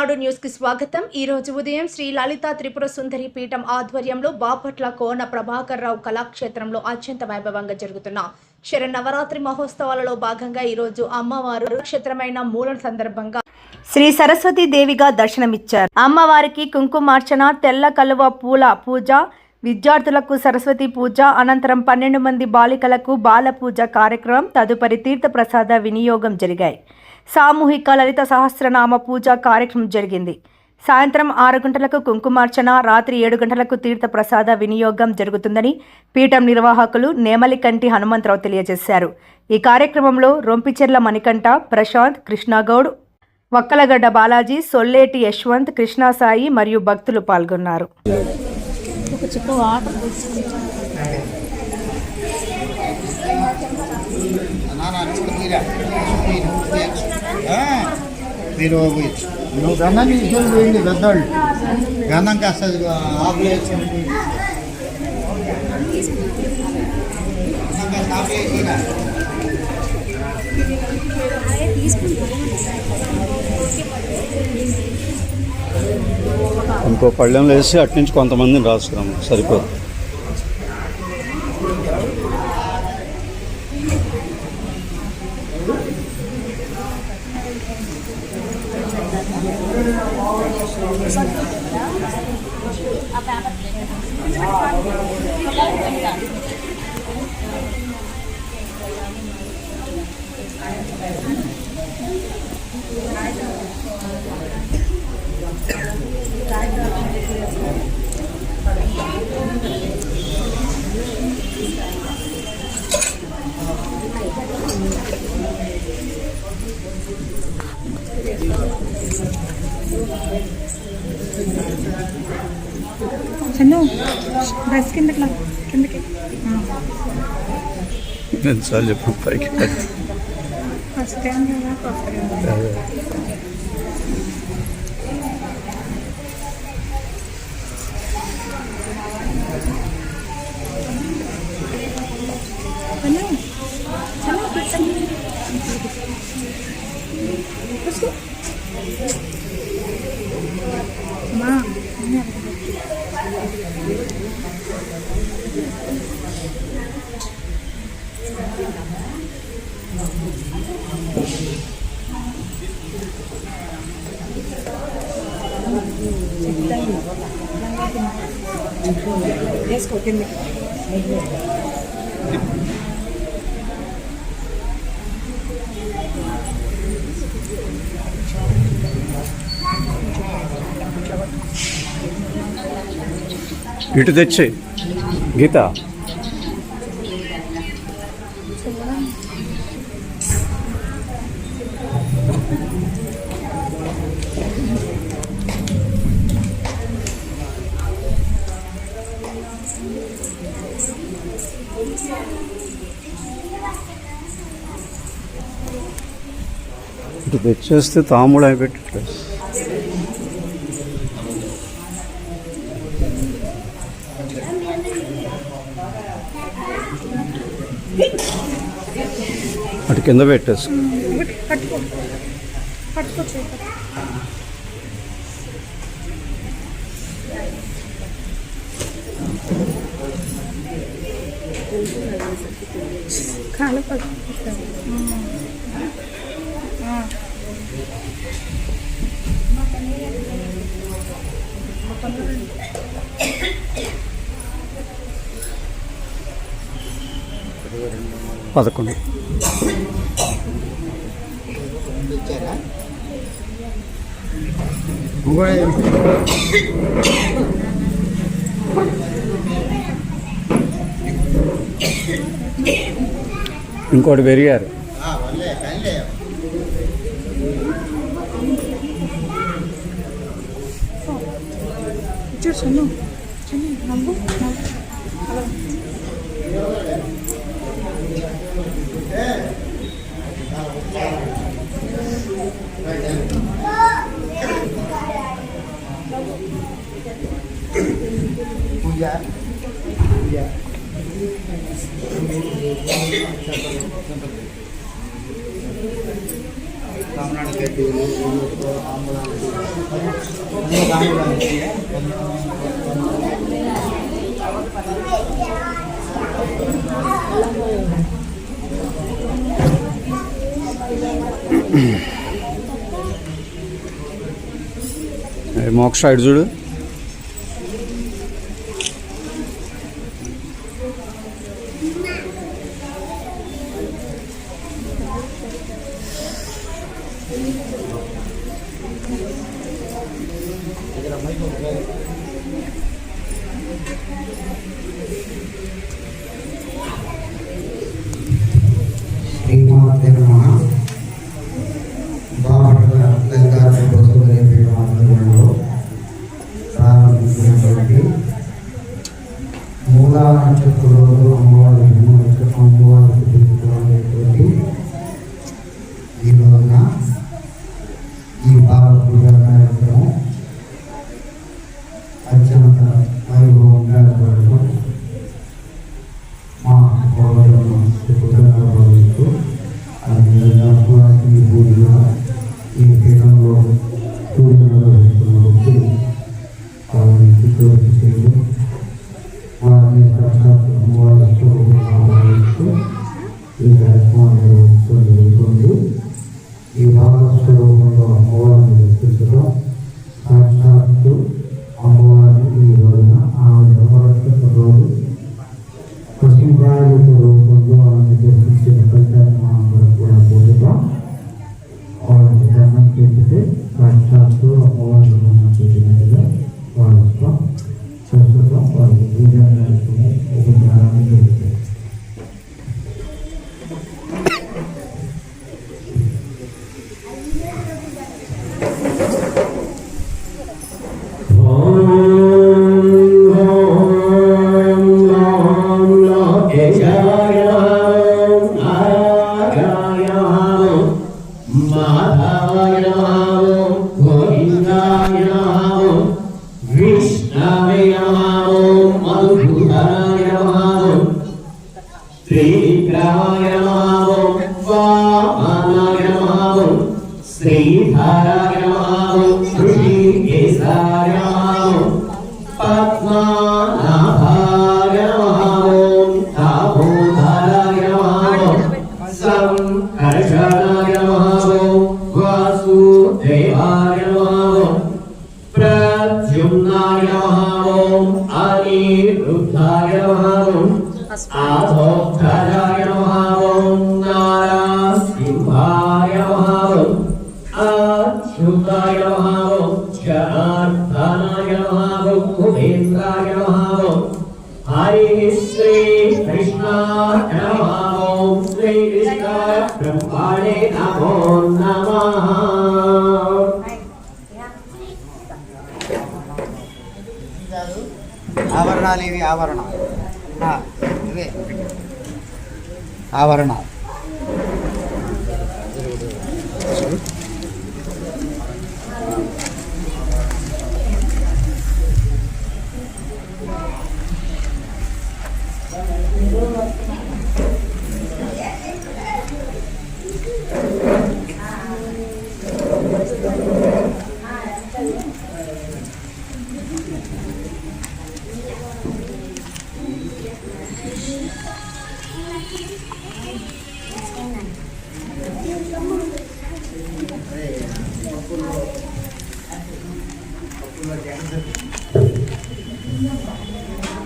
ఈనాడు news కి స్వాగతం. ఈ రోజు ఉదయం శ్రీ లలిత త్రిపుర సుందరి పీఠం ఆధ్వర్యంలో బాపట్ల కోన ప్రభాకర్ రావు కళాక్షేత్రంలో అత్యంత వైభవంగా జరుగుతున్న శరన్నవరాత్రి మహోత్సవాలలో భాగంగా ఈ రోజు అమ్మవారు నక్షత్రమైన మూలం సందర్భంగా శ్రీ సరస్వతి దేవిగా దర్శనమిచ్చారు. అమ్మవారికి కుంకుమార్చన, తెల్ల కలువ పూల పూజ, విద్యార్థులకు సరస్వతి పూజ, అనంతరం 12 మంది బాలికలకు బాల పూజ కార్యక్రమం, తదుపరి తీర్థ ప్రసాద వినియోగం జరిగాయి. సామూహిక లలిత సహస్రనామ పూజ కార్యక్రమం జరిగింది. సాయంత్రం 6 గంటలకు కుంకుమార్చన, రాత్రి 7 గంటలకు తీర్థ ప్రసాద వినియోగం జరుగుతుందని పీఠం నిర్వాహకులు నేమలికంటి హనుమంతరావు తెలియజేశారు. ఈ కార్యక్రమంలో రొంపిచెర్ల మణికంఠ, ప్రశాంత్, కృష్ణగౌడ్, వక్కలగడ్డ బాలాజీ, సొల్లేటి యశ్వంత్, కృష్ణసాయి మరియు భక్తులు పాల్గొన్నారు. మీరు నువ్వు గంధం తీసుకొని పోయింది పెద్దవాళ్ళు గంధం కాస్త ఆకులు వేసుకోండి. ఇంకో పళ్ళెంలో వేసి అటు నుంచి కొంతమందిని రాసుకున్నాము, సరిపోదు. చందు బస్ కిందకి ఎన్నిసార్లు చెప్పు పైకి ఫస్ట్ టైం కదా. వేసుకో కిందకి. ఇటు తెచ్చి గీత ఇటు తెచ్చేస్తే తాముడు అయిపెట్టట్లేదు. అటు కింద పెట్టేసి కాలు పదకొండు. ఇంకోటి పెరిగారు. చూడు నవ్వు పూజ కామనానికి మోక్ష ఇటు చూడు. శ్రీమాతే నమః. బాపట్ల లలితా త్రిపుర సుందరి పీఠం ఆధ్వర్యంలో ప్రారంభించినటువంటి మూలా నక్షత్ర రోజు అమ్మవారికి తీసుకున్నటువంటి ఈ రోజున ఈ బాల పూజ కార్యక్రమం అత్యంత వైభవంగా జరగడం మా గౌరవం భావిస్తూ అదేవిధంగా పురాతన పూజగా ఈ పీఠంలో పూజ నిర్వహిస్తున్నటువంటి వారికి తోచిస్తూ వారిని సాక్షాత్ అమ్మవారి స్వరూపంగా భావిస్తూ ఈ కార్యక్రమాన్ని నిర్వహించడం జరుగుతుంది. ఈ భావ స్వరూపంలో అమ్మవారిని దర్శించడం సాక్షాత్తు అమ్మవారిని ఈ రోజున ఆమె నవరాత్రి రోజు పశుప్రాయుల రూపంలో ఆమె దర్శించిన ఫలితాన్ని అందరూ కూడా పొందుతాం. వాళ్ళకి దండం పెడితే సాక్షాత్తు అమ్మవారి దండం పెట్టినట్టుగా భావిస్తాం. ప్రస్తుతం వాళ్ళకి పూజా కార్యక్రమం ఒక ప్రారంభం జరుగుతుంది. श्रीधराय नमः ऋषिकेशाय नमः पद्मनाभाय नमः दामोदराय नमः संकर्षणाय नमः वासुदेवाय नमः प्रद्युम्नाय नमः अनिरुद्धाय नमः आधोक्ताय नमः नारासिंहाय नमः अच्युताय नमः जनार्दनाय नमः कुबेन्द्राय नमः हरि श्री कृष्णाय नमः श्री कृष्ण ब्रह्मणे नमो नमः. ఆభరణాలు ఇవి ఆభరణాలు ఇవే ఆభరణాలు.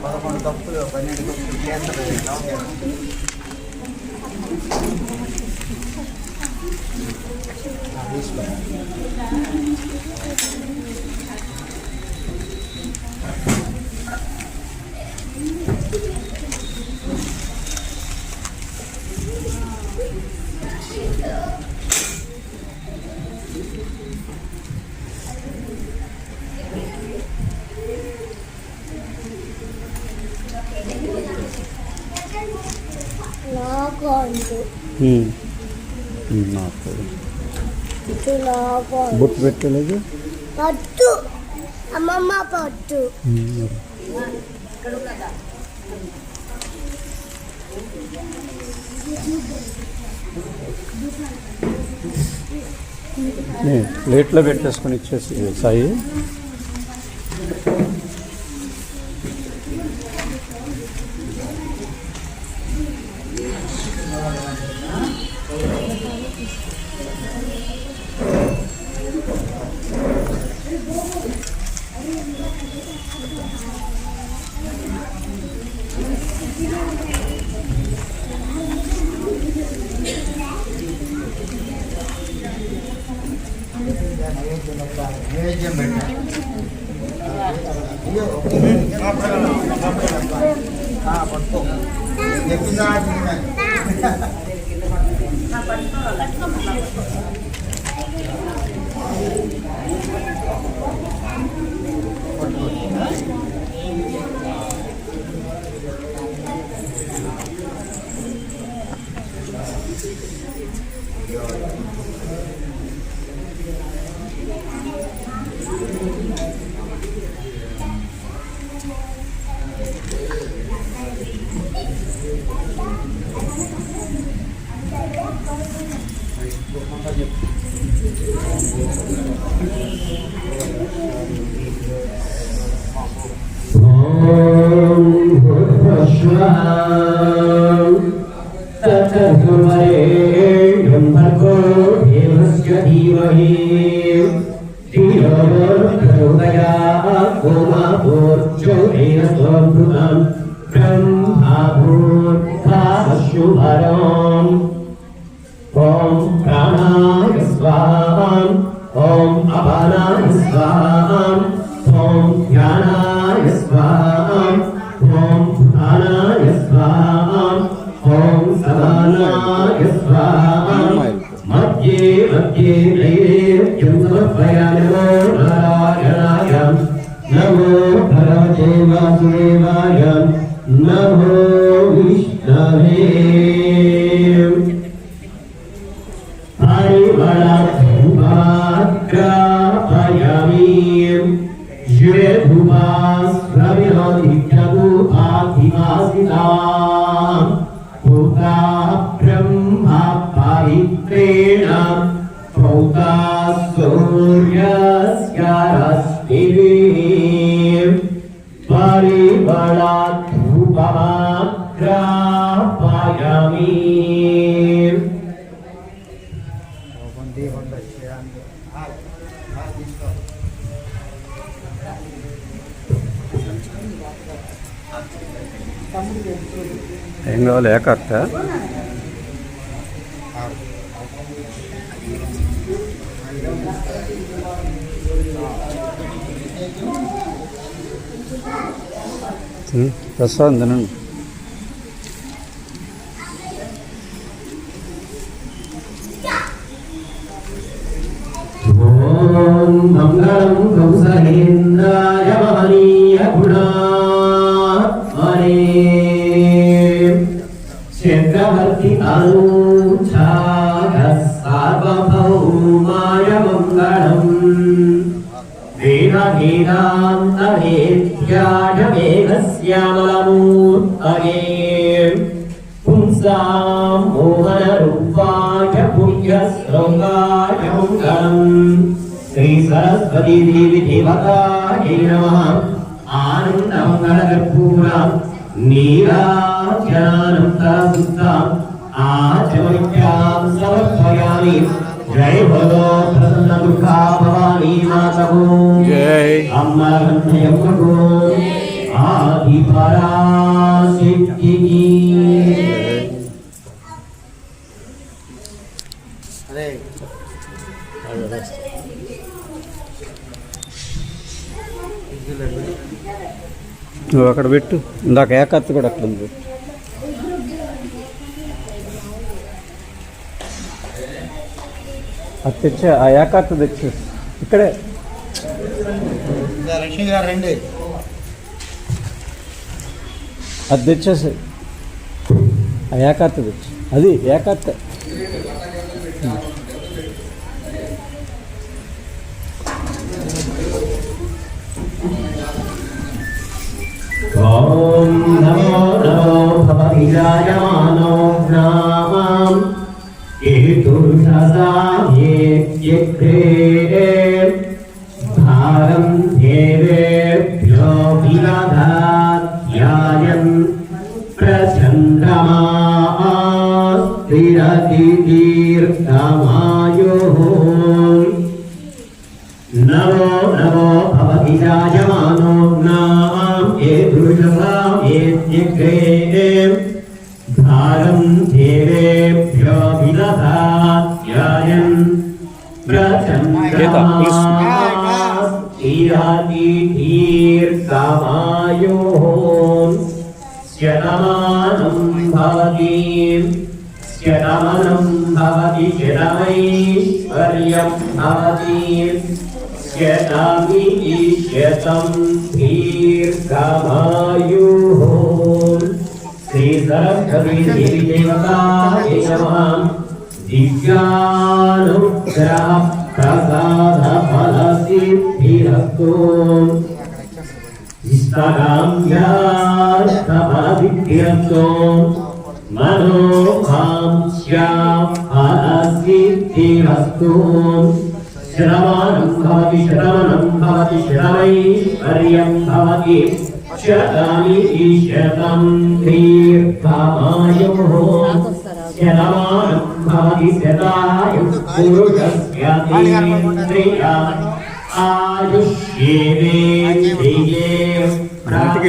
పదకొండు కప్పులు 12 కప్పులు చేస్తారు. బొట్టు పెట్టలేదు. పట్టు అమ్మమ్మ పట్టు ప్లేట్లో పెట్టేసుకొని ఇచ్చేసి సాయి. నైవేద్యం పెట్టాలి. పట్టుకో చెప్పిన Om Pranaya Swaha, Om Apanaya Swaha, Om Jnanaya Swaha, Om Bhutanaya Swaha, Om Samanaya Swaha, Madhye Madhye Naivedyam Samapayami Namo Narayanaya, Namo Bhagavate Vasudevaya, Namo Vishnave. ఏం కావాలి ఏకత్త ప్రసాదం తినండి. ఓం మంగళం కౌసలేంద్రాయ మహనీయ గుణాత్మనే చక్రవర్తి అనూఛాయ సార్వభౌమాయ మంగళం వేదాంతవేద్యాయ మేఘశ్యామలమూర్తయే పుంసాం మోహనరూపాయ పుణ్యశ్లోకాయ మంగళం శ్రీ సరస్వతీ దేవి దేవతాయై నమః ఆనందమంగళకర్పూరం నీరాజనానంతరశుద్ధం ఆచమనిత్యాం సమర్పయామి. జై భగవో ప్రసన్న దుర్గా భవానీ మాతకు జై. అమ్మ గంధయమ్మకు ఆది పరాశక్తికి. నువ్వు అక్కడ పెట్టు. ఇందాక ఏకత్త కూడా అక్కడ ఉంది. అది తెచ్చే ఆ ఏకత్త తెచ్చే ఇక్కడే లక్ష్మి గారు రండి. అది తెచ్చేసి ఆ ఏకత్త తెచ్చి అది ఏకత్త. ఓం నమో నమో భవతి జాయమానో నామం ఏతుర్షసాయేత్యగ్రే భారం దేవేభ్య आधिपधात्यायन् प्रचन्द्रमास्तिरति दीर्घमायुः नमो नमो भवति राजमानो नाम ये दुर्लभा ये भारं देवेभ्यो विदधात्यायन् प्रचन्द्रमास्तिरति दीर्घमायुः शतमानं भवति शतमैश्वर्यं भवति शतमी शतं दीर्घमायुः श्री सरस्वती देवी देवतायै नमः दिव्यानुग्रह प्रसाद फलसिद्धिरस्तु इष्टकाम्यार्थफलसिद्धिरस्तु मनोकांक्षा फलसिद्धिरस्तु शतमानं भवति शतमैश्वर्यं भवति शतमी शतं दीर्घमायुः शतमानं भवति शतायुः पुरुषस्येन्द्रिय आयुष्येवेन्द्रिये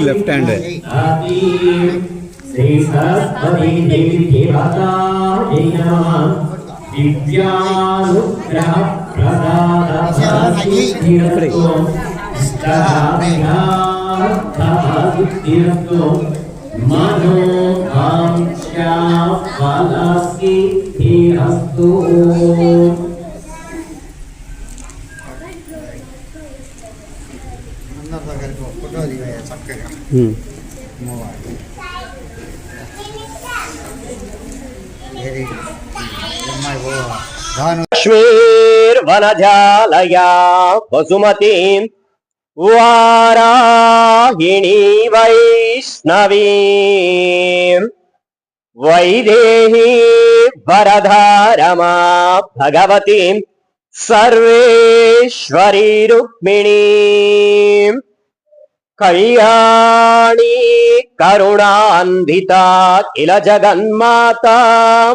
लेफ्ट हैंड है श्री सरस्वती देवी देवतायै नमः दिव्यानुग्रह प्रसाद फलसिद्धिरस्तु इष्टकाम्यार्थफलसिद्धिरस्तु मनोकांक्षा फलसिद्धिरस्तु ఫోటో దిగాయా చక్కగా లక్ష్మీర్వనజాలయా వసుమతీం వారాహిణీ వైష్ణవీం వైదేహీ వరధారమా భగవతీం సర్వేశ్వరీ రుక్మిణీం కళ్యాణీ కరుణాన్వితా కిల జగన్మాతా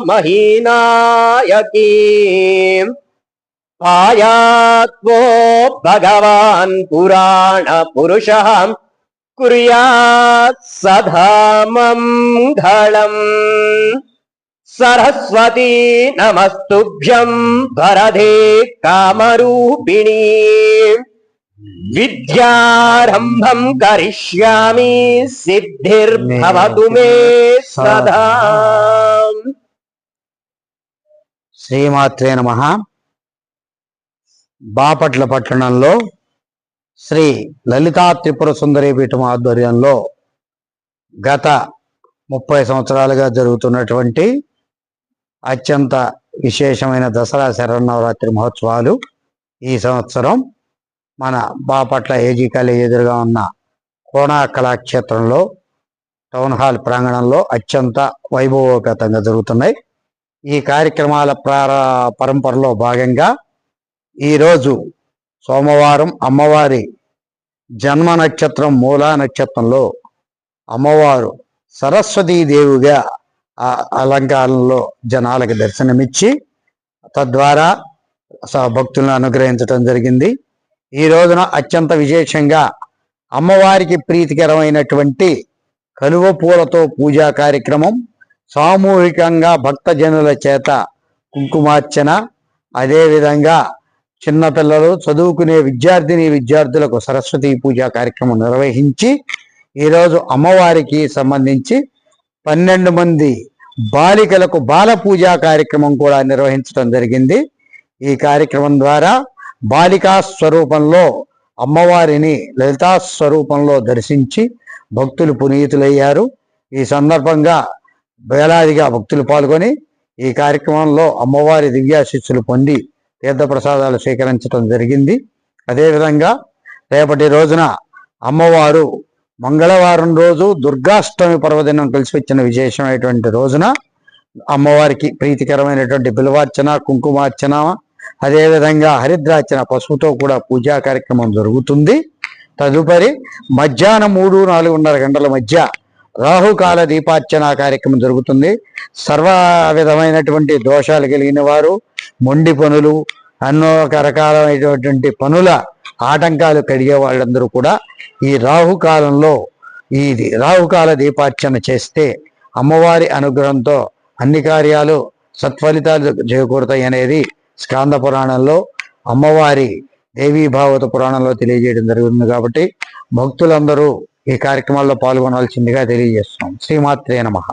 మహీనాయకీ పాయాత్వో భగవాన్ పురాణ పురుషః కుర్యాత్ సదా మంగళం సరస్వతీ నమస్తుభ్యం వరదే కామరూపిణీ విద్యారంభం కరిష్యామి సిద్ధిర్భవతు మే సదా. శ్రీమాత్రే నమః. బాపట్ల పట్టణంలో శ్రీ లలితా త్రిపుర సుందరి పీఠం ఆధ్వర్యంలో గత 30 సంవత్సరాలుగా జరుగుతున్నటువంటి అత్యంత విశేషమైన దసరా శరన్నవరాత్రి మహోత్సవాలు ఈ సంవత్సరం మన బాపట్ల ఏజీ కాలేజ్ ఎదురుగా ఉన్న కోనా కళాక్షేత్రంలో టౌన్ హాల్ ప్రాంగణంలో అత్యంత వైభవోపేతంగా జరుగుతున్నాయి. ఈ కార్యక్రమాల పరంపరలో భాగంగా ఈరోజు సోమవారం అమ్మవారి జన్మ నక్షత్రం మూలా నక్షత్రంలో అమ్మవారు సరస్వతీదేవిగా ఆ అలంకారంలో జనాలకు దర్శనమిచ్చి తద్వారా భక్తులను అనుగ్రహించడం జరిగింది. ఈ రోజున అత్యంత విశేషంగా అమ్మవారికి ప్రీతికరమైనటువంటి కలువ పూలతో పూజా కార్యక్రమం, సామూహికంగా భక్తజనుల చేత కుంకుమార్చన, అదేవిధంగా చిన్నపిల్లలు చదువుకునే విద్యార్థులకు సరస్వతీ పూజా కార్యక్రమం నిర్వహించి ఈరోజు అమ్మవారికి సంబంధించి 12 మంది బాలికలకు బాల పూజా కార్యక్రమం కూడా నిర్వహించడం జరిగింది. ఈ కార్యక్రమం ద్వారా బాలికా స్వరూపంలో అమ్మవారిని లలితా స్వరూపంలో దర్శించి భక్తులు పునీతులయ్యారు. ఈ సందర్భంగా వేలాదిగా భక్తులు పాల్గొని ఈ కార్యక్రమంలో అమ్మవారి దివ్యాశిస్సులు పొంది తీర్థప్రసాదాలు స్వీకరించడం జరిగింది. అదేవిధంగా రేపటి రోజున అమ్మవారు మంగళవారం రోజు దుర్గాష్టమి పర్వదినం కలిసి వచ్చిన విశేషమైనటువంటి రోజున అమ్మవారికి ప్రీతికరమైనటువంటి బిల్వార్చన, కుంకుమార్చన, అదేవిధంగా హరిద్రార్చన పసుపుతో కూడా పూజా కార్యక్రమం జరుగుతుంది. తదుపరి మధ్యాహ్నం 3-4:30 గంటల మధ్య రాహుకాల దీపార్చన కార్యక్రమం జరుగుతుంది. సర్వ విధమైనటువంటి దోషాలు కలిగిన వారు, మొండి పనులు, అనేక రకాలైనటువంటి పనుల ఆటంకాలు కడిగే వాళ్ళందరూ కూడా ఈ రాహుకాలంలో ఈ రాహుకాల దీపార్చన చేస్తే అమ్మవారి అనుగ్రహంతో అన్ని కార్యాలు సత్ఫలితాలు చేకూరుతాయి అనేది స్కాంద పురాణంలో, అమ్మవారి దేవీ భాగవత పురాణంలో తెలియజేయడం జరుగుతుంది. కాబట్టి భక్తులందరూ ఈ కార్యక్రమాల్లో పాల్గొనాల్సిందిగా తెలియజేస్తున్నాం. శ్రీమాత్రే నమః.